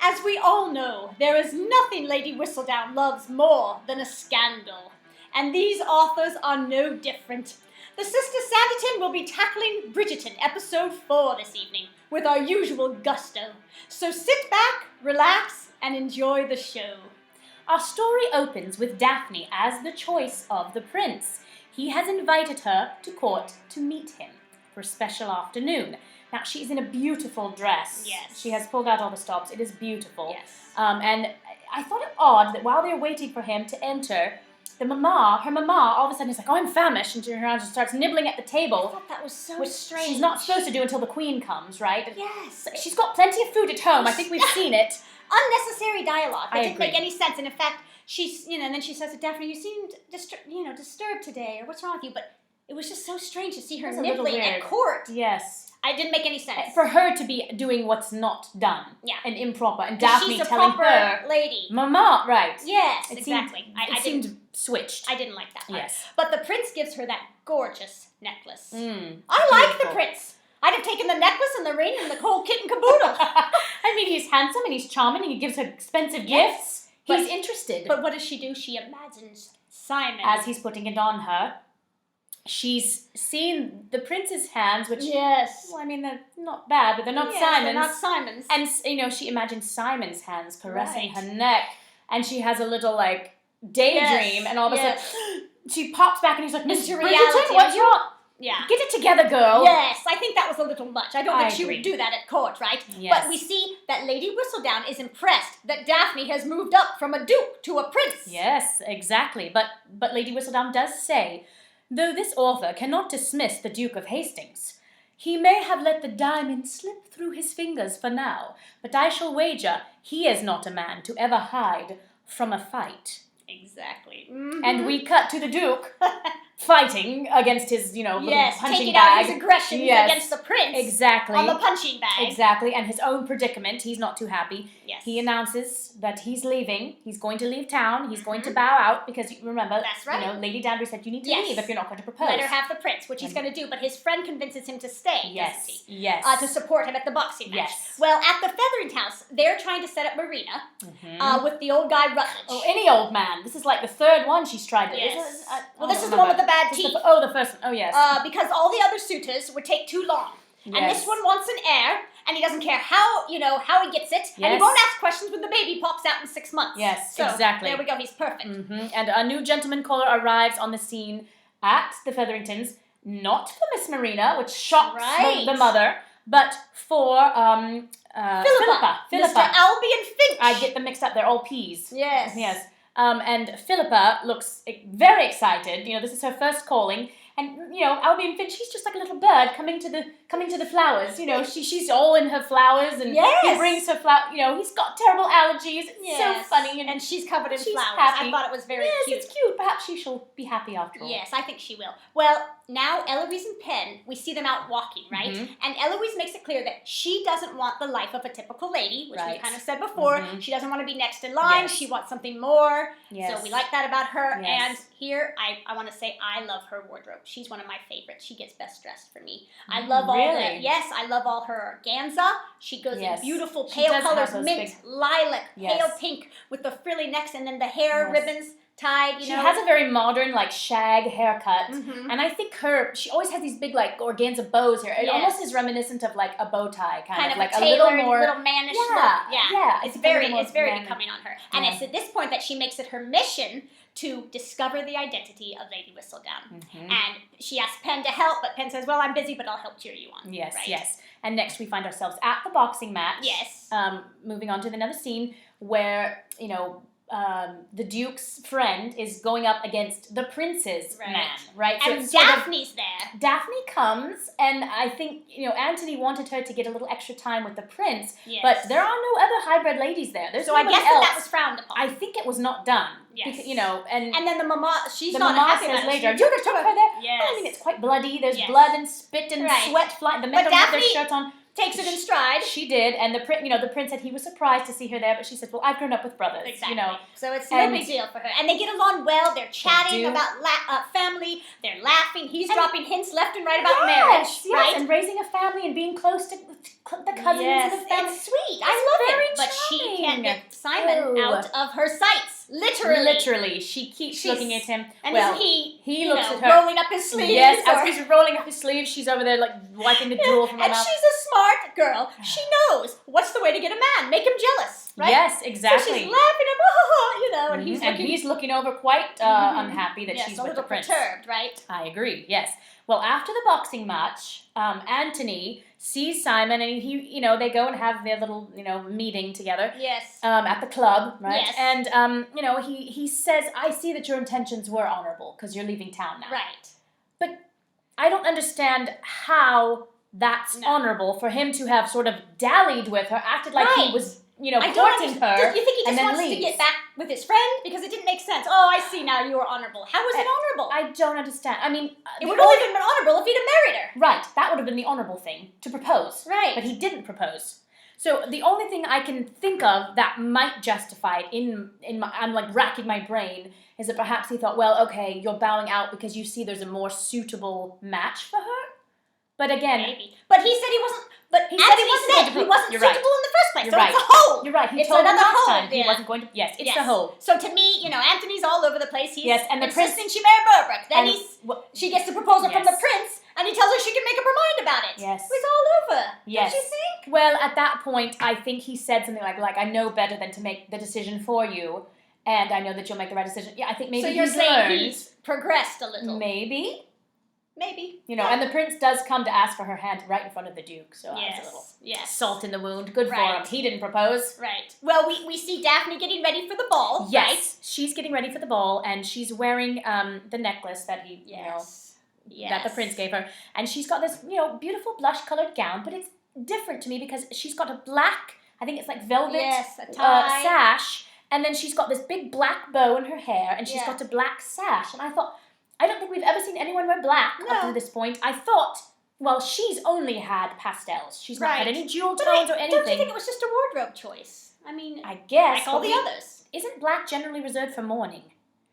As we all know, there is nothing Lady Whistledown loves more than a scandal. And these authors are no different. The Sisters Sanditon will be tackling Bridgerton episode 4 this evening with our usual gusto. So sit back, relax, and enjoy the show. Our story opens with Daphne as the choice of the prince. He has invited her to court to meet him for a special afternoon. Now, she is in a beautiful dress. Yes. She has pulled out all the stops. It is beautiful. Yes. And I thought it odd that while they're waiting for him to enter, her mama, all of a sudden is like, oh, I'm famished, and she turns around and starts nibbling at the table. I thought that was so which strange. she's not supposed to do until the queen comes, right? Yes. She's got plenty of food at home. I think we've seen it. Unnecessary dialogue. That didn't agree. make any sense. And in fact, she's, and then she says to Daphne, you seemed, disturbed today, or what's wrong with you? But it was just so strange to see her It was a little nibbling at weird. court. Yes. It didn't make any sense. For her to be doing what's not done. Yeah. And improper. And 'Cause Daphne she's a telling proper her, lady. Mama, right. Yes, It exactly. It seemed switched. I didn't like that part. Yes. But the prince gives her that gorgeous necklace. I like the prince. I'd have taken the necklace and the ring and the whole kit and caboodle. I mean, he's handsome and he's charming and he gives her expensive gifts. He's interested. But what does she do? She imagines Simon. As he's putting it on her, she's seen the prince's hands, which, yes. well, I mean, they're not bad, but they're not Yes, Simon's. they're not Simon's. And, she imagines Simon's hands caressing Right. her neck, and she has a little, daydream, Yes, and all of a yes. sudden, she pops back and he's like, Miss Into Bridgerton, reality. what's wrong? Yeah. Get it together, girl. Yes, I think that was a little much. I don't I think she agree. would do that at court, right? Yes. But we see that Lady Whistledown is impressed that Daphne has moved up from a duke to a prince. Yes, exactly. But Lady Whistledown does say, though this author cannot dismiss the Duke of Hastings, he may have let the diamond slip through his fingers for now, but I shall wager he is not a man to ever hide from a fight. Exactly. And we cut to the Duke fighting against his, little punching taking bag. out his aggressions against the prince. Exactly. On the punching bag. Exactly, and his own predicament. He's not too happy. Yes. He announces that he's leaving. He's going to leave town. He's going to bow out because, remember, That's right. Lady Danbury said you need to Yes. leave if you're not going to propose. Let her have the prince, which he's going to do, but his friend convinces him to stay, Yes, doesn't he? yes. To support him at the boxing match. Yes. Well, at the Featherington house, they're trying to set up Marina with the old guy Rutledge. Oh, any old man. This is like the third one she's tried to. Yes. Well, this is the one with the bad This is teeth. the first one. Oh, yes. Because all the other suitors would take too long. And Yes. this one wants an heir, and he doesn't care how he gets it, and he Yes. won't ask questions when the baby pops out in 6 months. Yes, so, exactly. There we go, he's perfect. And a new gentleman caller arrives on the scene at the Featheringtons, not for Miss Marina, which shocks Right. the mother, but for Philippa. Mr. Albion Finch. I get them mixed up. They're all P's. Yes. Yes. And Philippa looks very excited. This is her first calling. And, Albion Finch, she's just like a little bird coming to the flowers. She's all in her flowers, and Yes. he brings her he's got terrible allergies. It's Yes. so funny. And she's covered in she's flowers. happy. I thought it was very Yes, cute. it's cute. Perhaps she shall be happy after all. Yes, I think she will. Well, now Eloise and Penn, we see them out walking, right? And Eloise makes it clear that she doesn't want the life of a typical lady, which we Right. kind of said before. She doesn't want to be next in line. Yes. She wants something more. Yes. So we like that about her. Yes. And here, I want to say I love her wardrobe. She's one of my favorites. She gets best dressed for me. I love Really? I love all her organza. She goes Yes. in beautiful She pale does have colors, those mint, big- lilac, Yes. pale pink with the frilly necks and then the hair Yes. ribbons tied, She has a very modern, shag haircut. Mhm. And I think she always has these big, organza bows here. It Yes. almost is reminiscent of, a bow tie, kind of a a tailored, little more... mannish Yeah, look. yeah, It's I think a little more very manly. becoming on her. And Yeah. it's at this point that she makes it her mission to discover the identity of Lady Whistledown. And she asks Penn to help, but Penn says, well, I'm busy, but I'll help cheer you on. Yes, right? yes. And next we find ourselves at the boxing match. Yes. Moving on to another scene where, the Duke's friend is going up against the Prince's Right. man, right? And it's sort of- Daphne's there. Daphne comes, and I think, Anthony wanted her to get a little extra time with the prince, Yes. but there are no other hybrid ladies there. There's So I nobody guess else. that was frowned upon. I think it was not done. Yes. Because, and And then the mama, she's the not mama happy says about it. later, She you took her there? Yes. Well, I mean, it's quite bloody. There's Yes. blood and spit and Right. sweat flying. The But men don't have their Daphne shirts on. takes it in stride. She did, and the prince said he was surprised to see her there, but she said, well, I've grown up with brothers, Exactly. you know. So it's no And- big deal for her. And they get along well. They're chatting do. about family. They're laughing. He's And- dropping hints left and right about Yes, marriage. yes, Right? and raising a family and being close to the cousins Yes, and the family. it's sweet. It's I love very it. But she charming. Simon out of her sights. Literally. She keeps looking at him. And well, isn't he looks at her. rolling up his sleeves? Yes, as he's rolling up his sleeves, she's over there like wiping the drool from her and mouth. she's a smart girl. She knows what's the way to get a man. Make him jealous, right? Yes, exactly. So she's laughing at, and he's looking over quite unhappy that she's with the prince. Perturbed, right? I agree, yes. Well, after the boxing match, Anthony sees Simon, and they go and have their little, meeting together. Yes. At the club, right? Yes. And, he says, I see that your intentions were honorable because you're leaving town now. Right. But I don't understand how that's honorable for him to have sort of dallied with her, acted like he was, courting her. You think he just wants to get back with his friend? Because it didn't make sense. Oh, I see now, you were honorable. How was it honorable? I don't understand. I mean... It would only have been honorable if he'd have married her. Right. That would have been the honorable thing, to propose. Right. But he didn't propose. So the only thing I can think of that might justify it I'm like racking my brain, is that perhaps he thought, well, okay, you're bowing out because you see there's a more suitable match for her? But again... Maybe. But he said he wasn't... But he said he wasn't suitable in the first place. You're so right. it's a hole. You're right. He it's told him another last hole. time he wasn't going to... Yes, it's the hole. So to me, Anthony's all over the place. He's and the insisting prince... she marry Berbrooke. Then she gets the proposal from the prince, and he tells her she can make up her mind about it. Yes. It's all over. Yes. Don't you think? Well, at that point, I think he said something like I know better than to make the decision for you, and I know that you'll make the right decision. Yeah, I think maybe he's saying he's progressed a little. Maybe. And the prince does come to ask for her hand right in front of the Duke, so that's a little salt in the wound. Good for him. He didn't propose. Right. Well, we see Daphne getting ready for the ball, yes. right? She's getting ready for the ball, and she's wearing the necklace that that the prince gave her. And she's got this, beautiful blush-colored gown, but it's different to me because she's got a black, I think it's like velvet sash, and then she's got this big black bow in her hair, and she's got a black sash. And I thought... I don't think we've ever seen anyone wear black up to this point. I thought, well, she's only had pastels. She's not had any jewel tones or anything. Don't you think it was just a wardrobe choice? I mean, I guess. Like all the others. Isn't black generally reserved for mourning?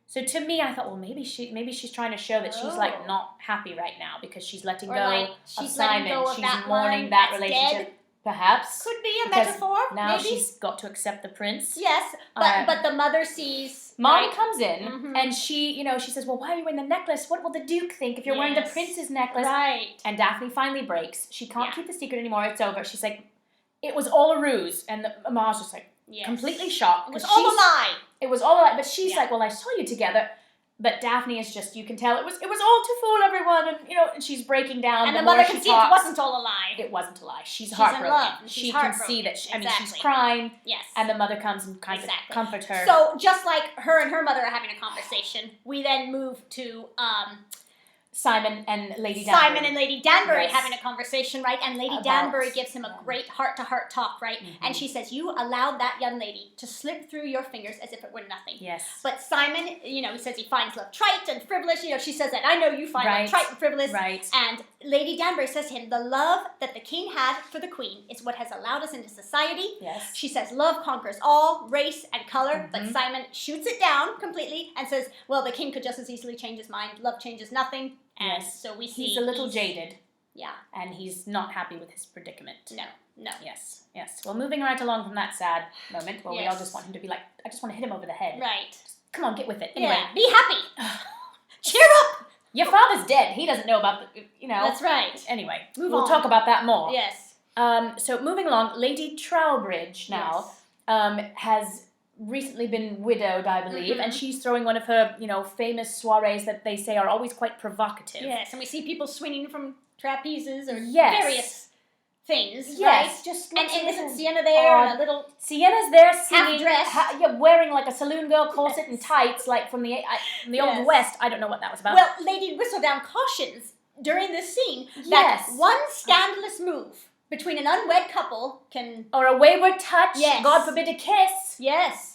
So to me, I thought, well, maybe she's trying to show that she's like not happy right now because she's letting go of Simon. She's mourning that relationship. Dead. Perhaps. Could be a metaphor. Now she's got to accept the prince. Yes, but the mother sees... Mom comes in, and she says, well, why are you wearing the necklace? What will the Duke think if you're wearing the prince's necklace? Right. And Daphne finally breaks. She can't keep the secret anymore. It's over. She's like, it was all a ruse. And Mama's just like, completely shocked. It was all a lie. It was all a lie. But she's like, well, I saw you together. But Daphne is just, you can tell it was all to fool everyone, and and she's breaking down. And the mother can see it wasn't all a lie. It wasn't a lie. She's heartbroken. In love. She can see that. She's crying. Yes. And the mother comes and kind of comforts her. So just like her and her mother are having a conversation, we then move to Simon and Lady Danbury having a conversation, right? And Lady Danbury gives him a great heart-to-heart talk, right? Mm-hmm. And she says, you allowed that young lady to slip through your fingers as if it were nothing. Yes. But Simon, he says he finds love trite and frivolous. She says that, I know you find love trite and frivolous. Right. And Lady Danbury says to him, the love that the king had for the queen is what has allowed us into society. Yes. She says, love conquers all, race and color. But Simon shoots it down completely and says, well, the king could just as easily change his mind. Love changes nothing. And so we see... He's a little jaded. Yeah. And he's not happy with his predicament. No. Yes. Well, moving right along from that sad moment where we all just want him to be like, I just want to hit him over the head. Right. Just, come on, get with it. Anyway. Yeah, be happy. Cheer up. Your father's dead. He doesn't know about the, That's right. Anyway, we'll talk about that more. Yes. So moving along, Lady Trowbridge now has recently been widowed, I believe, and she's throwing one of her, famous soirees that they say are always quite provocative. Yes, and we see people swinging from trapezes or various things, right? And isn't Sienna there? And a little Sienna's there singing, half-dressed. wearing like a saloon girl corset and tights, like from the Old West. I don't know what that was about. Well, Lady Whistledown cautions during this scene that one scandalous move between an unwed couple can... Or a wayward touch, God forbid a kiss,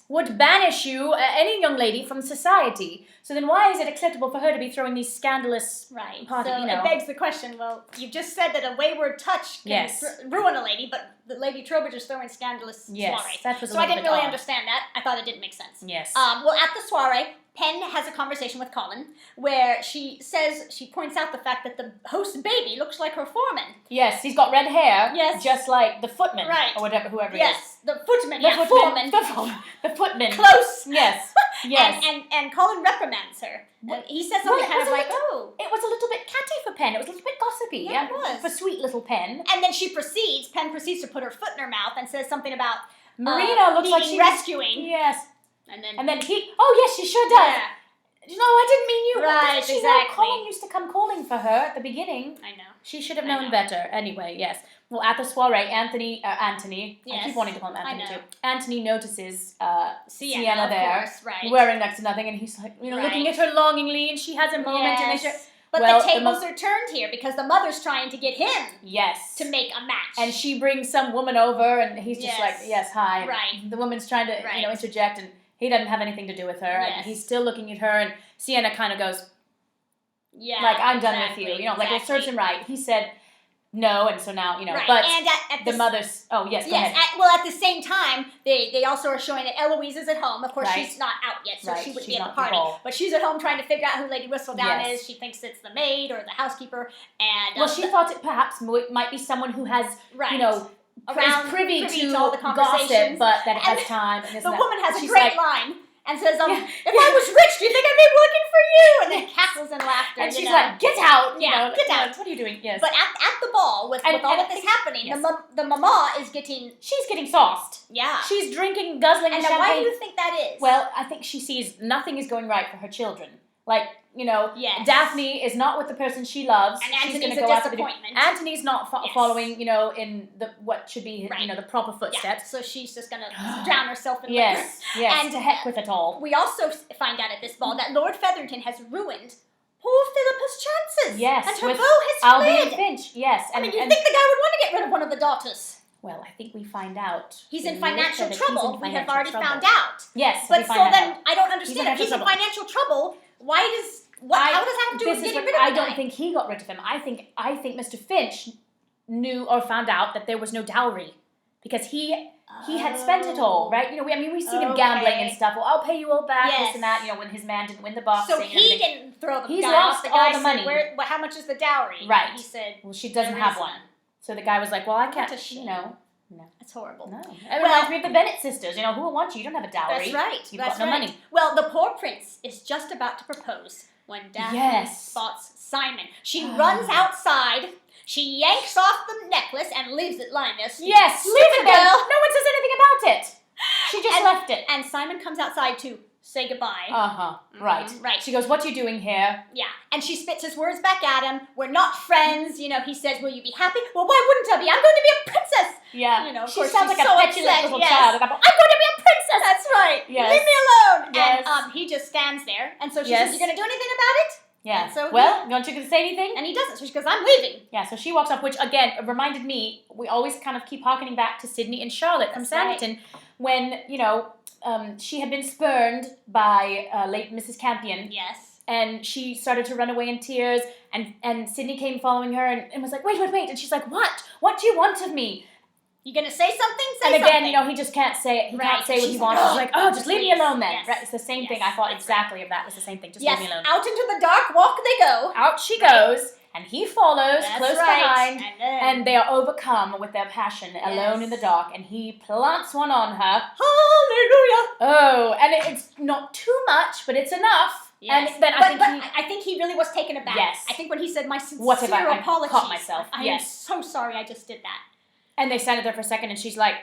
would banish you, any young lady, from society. So then why is it acceptable for her to be throwing these scandalous parties, it begs the question, well, you've just said that a wayward touch can ruin a lady, but the Lady Trowbridge is throwing scandalous soirees. That was so I didn't really understand that. I thought it didn't make sense. Yes. Well, at the soiree, Penn has a conversation with Colin where she points out the fact that the host baby looks like her foreman. Yes, he's got red hair. Yes. Just like the footman. Right. Or whoever he is. Yes. the footman. The Yeah, footman. foreman. The footman. Close. Yes. Yes. And Colin reprimands her. He says something kind of like, It was a little bit catty for Pen. It was a little bit gossipy. Yeah, it was. For sweet little Pen. And then Pen proceeds to put her foot in her mouth and says something about Marina looks like she's rescuing. Yes. And then yes, she sure does. Yeah. No, I didn't mean you. Right, Didn't she exactly. know Colin used to come calling for her at the beginning? I know. She should have known better. Anyway, yes. Well, at the soiree, Anthony, yes. I keep wanting to call him Anthony I know. too. Anthony notices Sienna there, course, right. wearing next to nothing, and he's like, looking at her longingly, and she has a moment, and they say, but the tables are turned here because the mother's trying to get him to make a match. And she brings some woman over, and he's just like, yes, hi. Right. The woman's trying to, interject, and he doesn't have anything to do with her, and he's still looking at her, and Sienna kind of goes, like, I'm done with you. Like, it serves him right. He said no, and so now, Right. but and at the mother's, go ahead. At the same time, they also are showing that Eloise is at home. Of course, she's not out yet, so she wouldn't be at the party. But she's at home trying to figure out who Lady Whistledown is. She thinks it's the maid or the housekeeper. And she thought it perhaps might be someone who has, is privy to all the conversations. Gossip, but that has time. And the woman has a great line. And says, if I was rich, do you think I'd be working for you? And then cackles in laughter. And she's like, get out. Get out. What are you doing? Yes. But at the ball, with all of this happening, the mama is getting... She's getting sauced. Yeah. She's drinking, guzzling and champagne. And why do you think that is? Well, I think she sees nothing is going right for her children. Like, Daphne is not with the person she loves. And Antony's a disappointment. Antony's not following, in what should be, the proper footsteps. Yeah. So she's just going to drown herself in liquor. Yes, and to heck with it all. We also find out at this ball that Lord Featherington has ruined poor Philippa's chances. Yes. And her bow has fled. Finch, yes. You think the guy would want to get rid of one of the daughters? Well, I think we find out. He's in financial trouble. We have already found out. Yes. But I don't understand. If he's in financial trouble, why does... how does that have to do with getting rid of him? I don't think he got rid of him. I think Mr. Finch knew or found out that there was no dowry because he had spent it all, right? We've seen him gambling and stuff. Well, I'll pay you all back, this and that. When his man didn't win the boxing. So he didn't throw the He's guy lost off. all the money. How much is the dowry? Right. And he said, well, she doesn't have one. So the guy was like, well, I can't. No. That's horrible. No. It reminds me of the Bennett sisters. Who will want you? You don't have a dowry. That's right. You've got no money. Well, the poor prince is just about to propose when Daphne spots Simon. She runs outside, she yanks off the necklace and leaves it lying there. Yes, leave it there. No one says anything about it. She just left it. And Simon comes outside to say goodbye. Right. She goes, what are you doing here? Yeah. And she spits his words back at him. We're not friends. He says, will you be happy? Well, why wouldn't I be? I'm going to be a princess. Yeah. She sounds like a petulant little child. I'm going to be a princess. That's right. Yes. Leave me alone. Yes. And he just stands there. And so she says, you going to do anything about it? Yeah. And so don't you say anything? And he doesn't. So she goes, I'm leaving. Yeah, so she walks off, which again reminded me, we always kind of keep harkening back to Sydney and Charlotte from Sanditon when, she had been spurned by late Mrs. Campion. Yes. And she started to run away in tears, and Sydney came following her and was like, wait. And she's like, what? What do you want of me? You gonna say something? Say something. And again, he just can't say it. He can't say what he wants. She's like, just leave me alone then. Yes. Right? It's the same thing. I thought exactly of that. It was the same thing. Just leave me alone. Out into the dark walk they go. Out she goes, and he follows close behind, and they are overcome with their passion, alone in the dark, and he plants one on her. Hallelujah! Oh, and it's not too much, but it's enough. Yes. And then I think he really was taken aback. Yes. I think when he said, my sincere I apologies. caught myself. I am so sorry I just did that. And they stand there for a second, and she's like,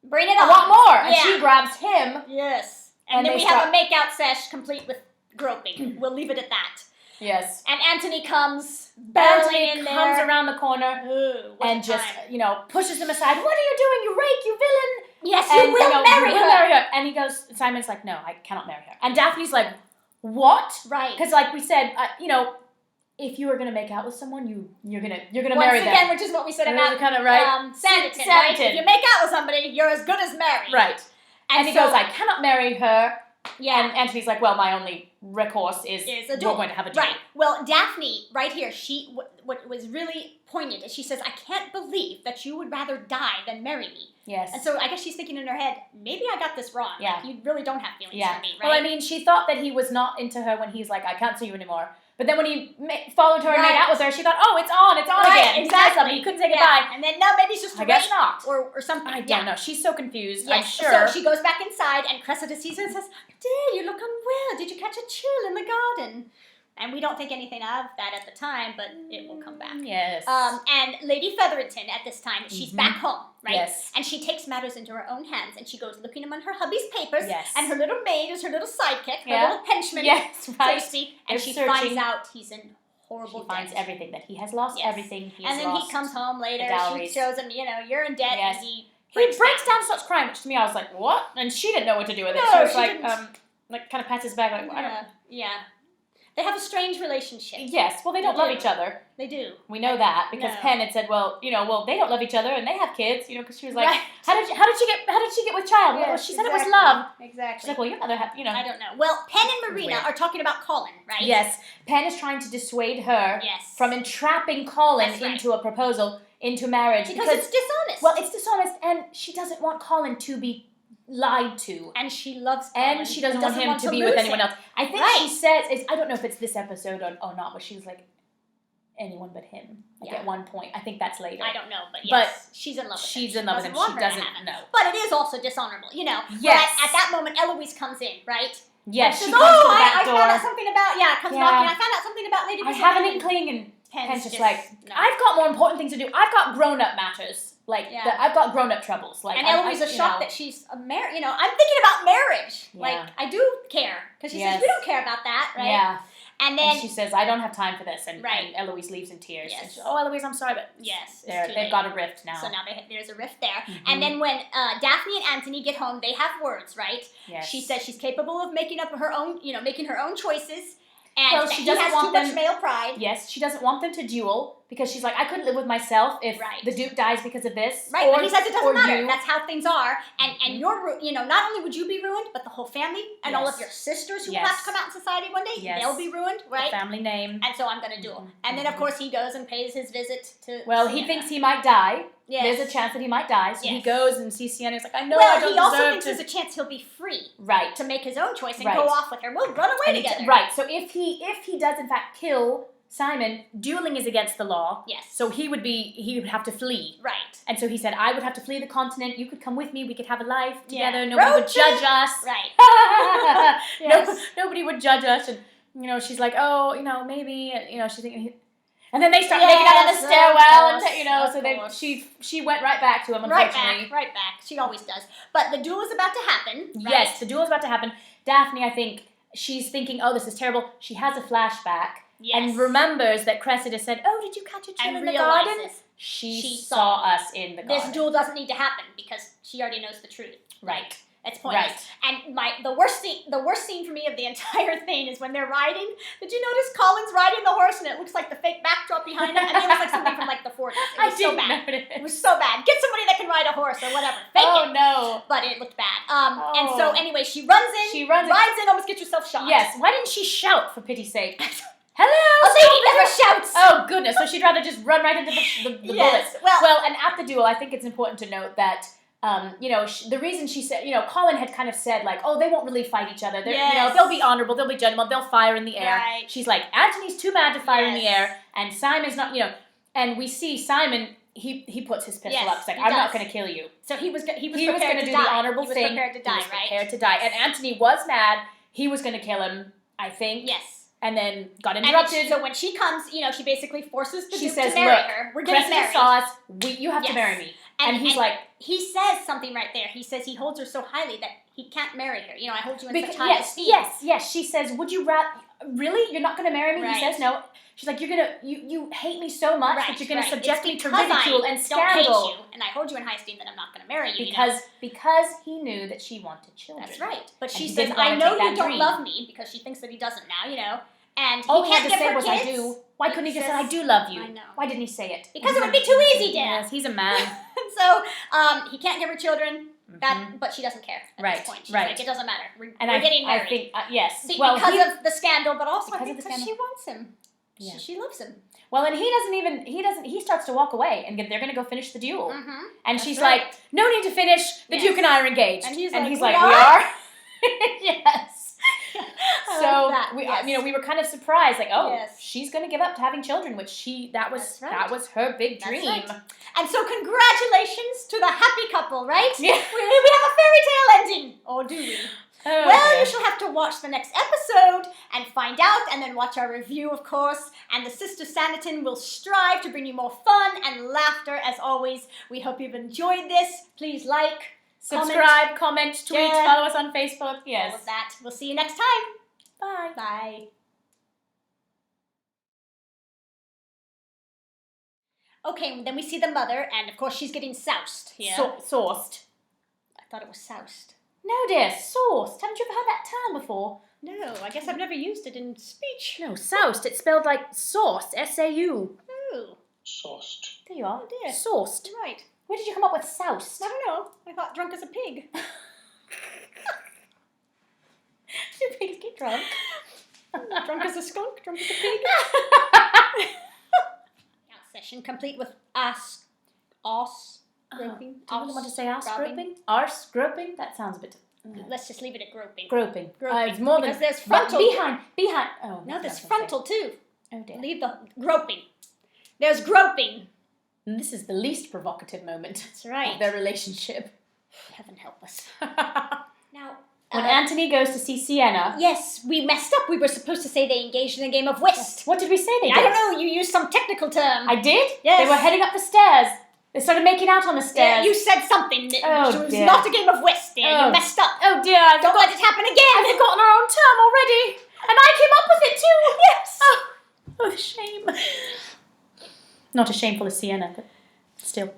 bring it on. I want more. And she grabs him. Yes. And then we have a make-out sesh complete with groping. We'll leave it at that. Yes. And Antony comes barreling in there. Comes around the corner and just, pushes them aside. What are you doing, you rake, you villain? Yes, you will marry her. And he goes, Simon's like, no, I cannot marry her. And Daphne's like, what? Right. Because like we said, if you were going to make out with someone, you're gonna marry them. Once again, which is what we said about kind of right. Sanditon, right? If you make out with somebody, you're as good as married. Right. And he goes, I cannot marry her. Yeah. And Antony's like, well, my only recourse is a duel. We're going to have a duel. Right. Well, Daphne, right here, what was really poignant is she says, I can't believe that you would rather die than marry me. Yes. And so I guess she's thinking in her head, maybe I got this wrong. Yeah. Like, you really don't have feelings for me, right? Well, I mean, she thought that he was not into her when he's like, I can't see you anymore. But then when he followed her and made out with her, she thought, oh, it's on again. Exactly. He couldn't say goodbye. And then, no, maybe it's just a I guess rape not. or something. I don't know. She's so confused, Yes. I'm sure. So she goes back inside, and Cressida sees her and says, dear, you look unwell. Did you catch a chill in the garden? And we don't think anything of that at the time, but it will come back. Yes. And Lady Featherington at this time, she's back home, right? Yes. And she takes matters into her own hands, and she goes looking among her hubby's papers, Yes. and her little maid is her little sidekick, her Yeah. little henchman, Yes, right. so to speak, and They're she searching. finds out he's in horrible She finds debt. everything, that he has lost everything. He has And then lost he comes home later, the she dowries. shows him, you're in debt, Yes. and he breaks down, starts crying, which to me I was like, what? And she didn't know what to do with it. No, She was she like, didn't. like kind of pats his back, like, I don't. Yeah. They have a strange relationship. Yes, well, they don't love each other. They do. We know that because No. Penn had said, well, they don't love each other and they have kids, because she was like, Right. how did she get with child? Well, Yes, she said it exactly. was love. Exactly. She's like, well, your mother had, I don't know. Well, Penn and Marina Weird. are talking about Colin, right? Yes, Penn is trying to dissuade her Yes. from entrapping Colin That's right. into a proposal, into marriage. Because it's dishonest. Well, it's dishonest, and she doesn't want Colin to be lied to. And she loves Colin. And she doesn't want him to be with anyone else. I think she says, I don't know if it's this episode or not, but she was like, anyone but him. At one point. I think that's later. I don't know, but yes, she's in love with him. She's in love with him. She doesn't know. But it is also dishonorable, Yes. But at that moment, Eloise comes in, right? Yes, Says, she comes to the back I door. found out something about, comes Yeah. knocking. I found out something about Lady I Whistledown. have an inkling, and Penn's just like, no. I've got more important things to do. I've got grown-up matters. I've got grown-up troubles. And Eloise is shocked that she's married. I'm thinking about marriage. Yeah. I do care. Because she says, we don't care about that, right? Yeah. And then she says, I don't have time for this. And, Right. and Eloise leaves in tears. Yes. And she's, Eloise, I'm sorry, but yes, they've got a rift now. So now there's a rift there. And then when Daphne and Anthony get home, they have words, right? Yes. She says she's capable of making up her own, making her own choices. And Well, that she he doesn't has want too them- much male pride. Yes, she doesn't want them to duel because she's like, I couldn't live with myself if Right. the Duke dies because of this. Right, or, but he says it or doesn't matter. you. That's how things are. And you're, not only would you be ruined, but the whole family and all of Yes. your sisters who will Yes. have to come out in society one day, Yes. they'll be ruined, right? The family name. And so I'm going to duel. And then, of course, he goes and pays his visit to Well, he Sienna. thinks he might die. Yes. There's a chance that he might die. So he Yes. goes and sees Sienna. He's like, I know I Well, don't he also deserve thinks to. there's a chance he'll be free Right. to make his own choice and Right. go off with her. We'll run away And he- together. right. So if he does in fact kill Simon, dueling is against the law. Yes. So he would have to flee. Right. And so he said, I would have to flee the continent. You could come with me. We could have a life Yeah. together. Nobody Road would judge us. Right. No, nobody would judge us. And, she's like, oh, maybe. And, she's thinking, and then they start making out on the Yes, stairwell. of And, course, so of they course. she went right back to him, Right unfortunately. back. Right back. She always does. But the duel is about to happen. Right? Yes, the duel is about to happen. Daphne, I think, she's thinking, oh, this is terrible. She has a flashback. Yes. And remembers that Cressida said, oh, did you catch a chill And in the garden? realizes She saw saw us in the garden. this duel doesn't need to happen because she already knows the truth. Right. It's pointless. Right. And the worst scene for me of the entire thing is when they're riding. Did you notice Colin's riding the horse and it looks like the fake backdrop behind him? And it looks like something from the 40s. It was so bad. It was so bad. Get somebody that can ride a horse or whatever. Fake it. No. But it looked bad. And so anyway, she runs in. Rides in, almost gets herself shot. Yes. Why didn't she shout, for pity's sake? Hello, A lady never shouts. Oh, goodness. So she'd rather just run right into the Yes, bullets. well- and at the duel, I think it's important to note that, the reason she said, Colin had kind of said, like, oh, they won't really fight each other. Yes. They'll be honorable, they'll be gentlemen, they'll fire in the air. Right. She's like, Antony's too mad to fire in the Yes. air, and Simon's not, and we see Simon, he puts his pistol Yes, up. He's like, he I'm not does. going to kill you. So he was He was prepared going to to do die. the honorable He was thing. prepared to die, He was right? prepared to die. And Antony was mad. He was going to kill him, I think. Yes. And then got And interrupted. so when she comes, she basically forces the She Duke says, to marry look, her. We're getting Cressida married. saw us. You have to Yes. marry me. And he's like, he says something right there. He says he holds her so highly that he can't marry her. I hold you in such high yes, esteem. yes. She says, would you really? You're not going to marry me? Right. He says no. She's like, you hate me so much that you're going to subject me to ridicule and scandal. I don't hate you, and I hold you in high esteem that I'm not going to marry you. Because he knew that she wanted children. That's right. But she he says, didn't wanna I know take you that don't dream. love me, because she thinks that he doesn't now, And All he he can't had to give say her was, kids. I do. Why couldn't he just say, says, I do love you? I know. Why didn't he say it? Because it would be too easy, Dan. Yes, he's a man. So he can't give her children. But she doesn't care at this point. She's like, it doesn't matter. We're getting married. I think, yes. Because of the scandal, but also because I think of the because scandal. she wants him. Yeah. She loves him. Well, and he starts to walk away, and they're going to go finish the duel. Mm-hmm. And That's she's right. like, no need to finish. The Yes. Duke and I are engaged. And he's like, like, we "We are? Yes. So that, we, yes. we were kind of surprised, like, oh, Yes. she's going to give up to having children, which that was her big dream. That's right. And so congratulations to the happy couple, right? Yeah. We have a fairy tale ending, or do we? Oh, Well, dear. you shall have to watch the next episode and find out, and then watch our review, of course. And the Sisters Sanditon will strive to bring you more fun and laughter, as always. We hope you've enjoyed this. Please like, Subscribe, comment, tweet, Yeah. follow us on Facebook. all Yes. of that. We'll see you next time. Bye. Bye. Okay, then we see the mother, and of course she's getting soused here. Sauced. I thought it was soused. No, dear, sauced. Haven't you ever heard that term before? No, I guess I've never used it in speech. No, soused. It's spelled like sauced. S-A-U. Oh, Sauced. There you are. Oh, dear. Sauced. right. Where did you come up with soused? I don't know. I thought drunk as a pig. Do pigs get drunk? Drunk as a skunk, drunk as a pig. Session complete with ass, groping. Do you really want to say arse grabbing. groping? Arse groping? That sounds a bit... Let's just leave it at groping. Groping. Groping. It's more Because than... there's frontal. Behind. Oh, No, there's that's what I was frontal too. saying. Oh, dear. Leave the groping. There's groping. And this is the least provocative moment That's right. of their relationship. Heaven help us. When Now, Anthony goes to see Sienna... yes, we messed up. We were supposed to say they engaged in a game of whist. What did we say they did? I don't know. You used some technical term. I did? Yes. They were heading up the stairs. They started making out on the Yeah, stairs. you said something. Oh, It was dear. not a game of whist, dear. Oh. You messed up. Oh dear, I've Don't let it happen again. forgotten our own term already. And I came up with it too. Yes. Oh, the shame. Not as shameful as Sienna, but still.